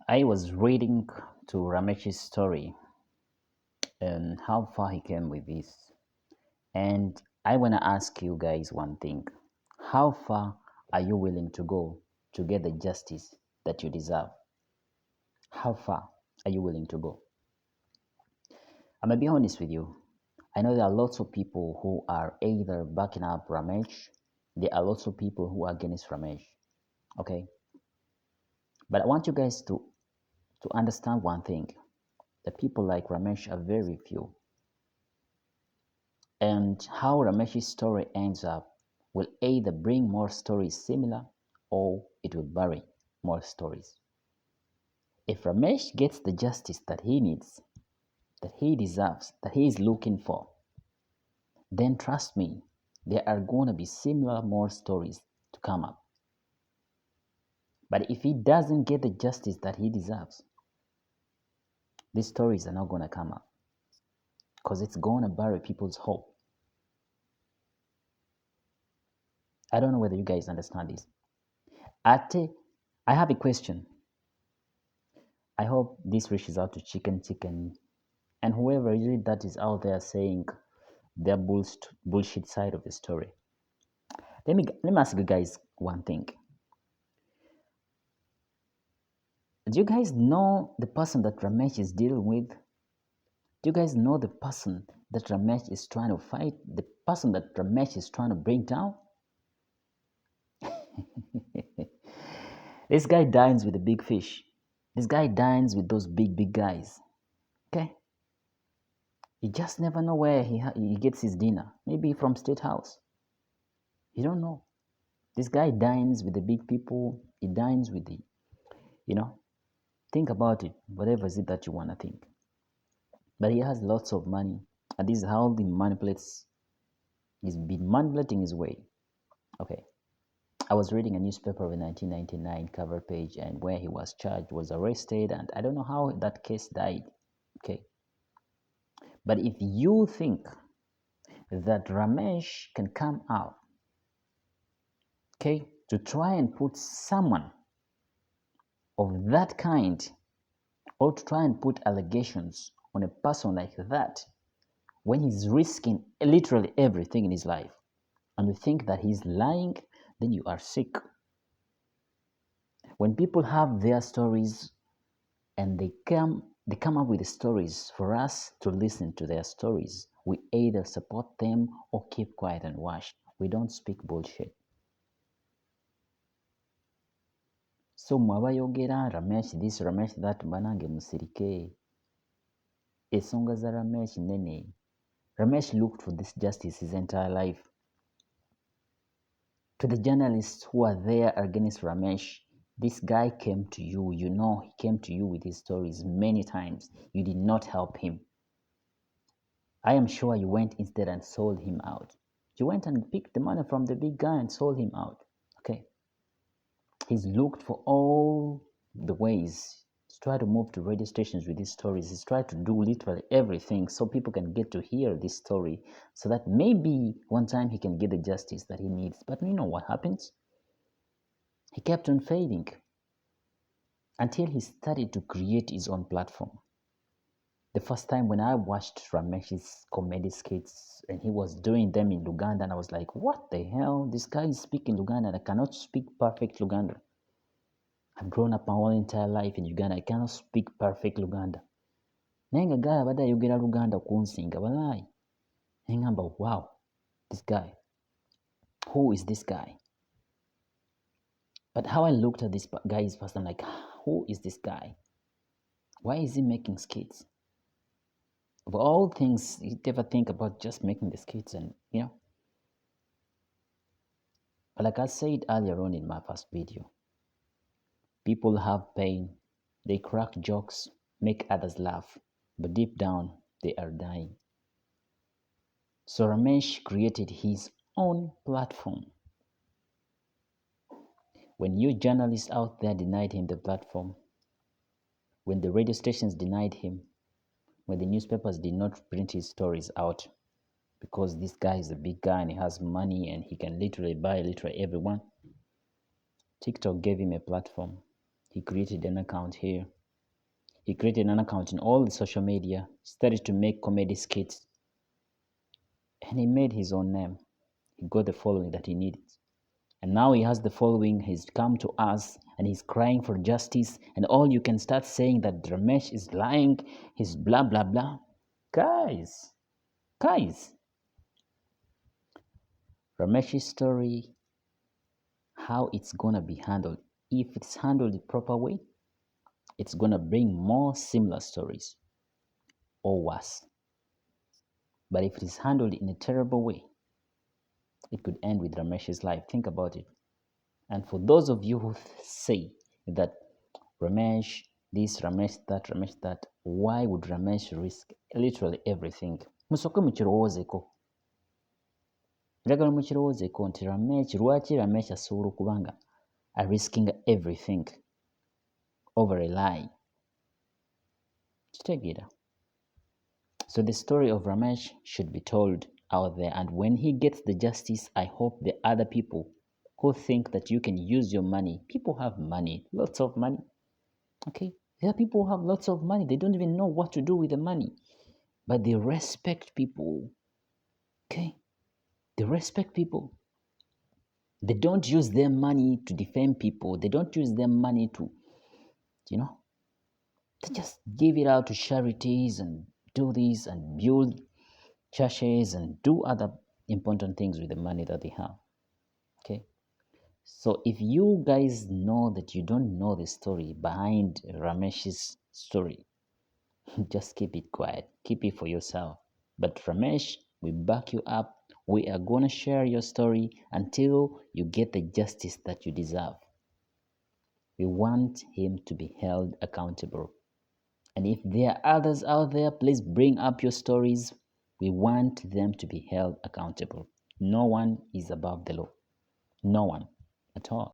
I was reading to Ramesh's story and how far he came with this. And I want to ask you guys one thing. How far are you willing to go to get the justice that you deserve? How far are you willing to go? I'm going to be honest with you. I know there are lots of people who are either backing up Ramesh, there are lots of people who are against Ramesh. Okay? But I want you guys to understand one thing. The people like Ramesh are very few. And how Ramesh's story ends up will either bring more stories similar or it will bury more stories. If Ramesh gets the justice that he needs, that he deserves, that he is looking for, then trust me, there are going to be similar more stories to come up. But if he doesn't get the justice that he deserves, these stories are not going to come up because it's going to bury people's hope. I don't know whether you guys understand this. Ate, I have a question. I hope this reaches out to Chicken, and whoever is it that is out there saying their bullshit side of the story. Let me ask you guys one thing. Do you guys know the person that Ramesh is dealing with? Do you guys know the person that Ramesh is trying to fight? The person that Ramesh is trying to bring down? This guy dines with the big fish. This guy dines with those big guys. Okay? You just never know where he gets his dinner. Maybe from State House. You don't know. This guy dines with the big people. He dines with the, you know, think about it. Whatever is it that you want to think. But he has lots of money. And this is how he manipulates. He's been manipulating his way. Okay. I was reading a newspaper of a 1999 cover page, and where he was charged, was arrested, and I don't know how that case died. Okay. But if you think that Ramesh can come out, okay, to try and put someone of that kind, or to try and put allegations on a person like that, when he's risking literally everything in his life, and you think that he's lying, then you are sick. When people have their stories and they come up with stories for us to listen to their stories, we either support them or keep quiet and watch. We don't speak bullshit. So mwabayogera Ramesh this, Ramesh that, banange musirike. Ensonga za Ramesh nene. Ramesh looked for this justice his entire life. To the journalists who are there against Ramesh, this guy came to you. You know, he came to you with his stories many times. You did not help him. I am sure you went instead and sold him out. You went and picked the money from the big guy and sold him out. Okay. He's looked for all the ways. He's tried to move to radio stations with these stories. He's tried to do literally everything so people can get to hear this story so that maybe one time he can get the justice that he needs. But you know what happens? He kept on fading until he started to create his own platform. The first time when I watched Ramesh's comedy skits and he was doing them in Luganda, and I was like, what the hell? This guy is speaking Luganda and I cannot speak perfect Luganda. I've grown up my whole entire life in Uganda. I cannot speak perfect Luganda. Naye nga guy abadde ayogera Luganda kunsinga balaayi. Naye ngamba, wow, this guy. Who is this guy? But how I looked at this guy is first, I'm like, who is this guy? Why is he making skits? Of all things, you never think about just making the skits and, you know. But like I said earlier on in my first video, people have pain. They crack jokes, make others laugh, but deep down, they are dying. So Ramesh created his own platform. When you journalists out there denied him the platform, when the radio stations denied him, when the newspapers did not print his stories out, because this guy is a big guy and he has money and he can literally buy literally everyone, TikTok gave him a platform. He created an account here. He created an account in all the social media, started to make comedy skits, and he made his own name. He got the following that he needed. And now he has the following. He's come to us and he's crying for justice. And all you can start saying that Ramesh is lying, he's blah, blah, blah. Guys, Ramesh's story, how it's gonna be handled. If it's handled the proper way, it's gonna bring more similar stories or worse. But if it is handled in a terrible way, it could end with Ramesh's life. Think about it. And for those of you who say that Ramesh this, Ramesh that, why would Ramesh risk literally everything? Musooke mukirowoozeeko. Njagala mukirowoozeeko nti lwaki Ramesh asobola okuba nga risking everything over a lie? Kitegeera. So the story of Ramesh should be told out there, and when he gets the justice, I hope the other people who think that you can use your money, people have money, lots of money, okay? There are people who have lots of money, they don't even know what to do with the money, but they respect people, okay? They respect people. They don't use their money to defame people. They don't use their money to, they just give it out to charities and do this and build churches and do other important things with the money that they have. Okay. So if you guys know that you don't know the story behind Ramesh's story, just keep it quiet. Keep it for yourself. But Ramesh, we back you up. We are going to share your story until you get the justice that you deserve. We want him to be held accountable. And if there are others out there, please bring up your stories. We want them to be held accountable. No one is above the law. No one at all.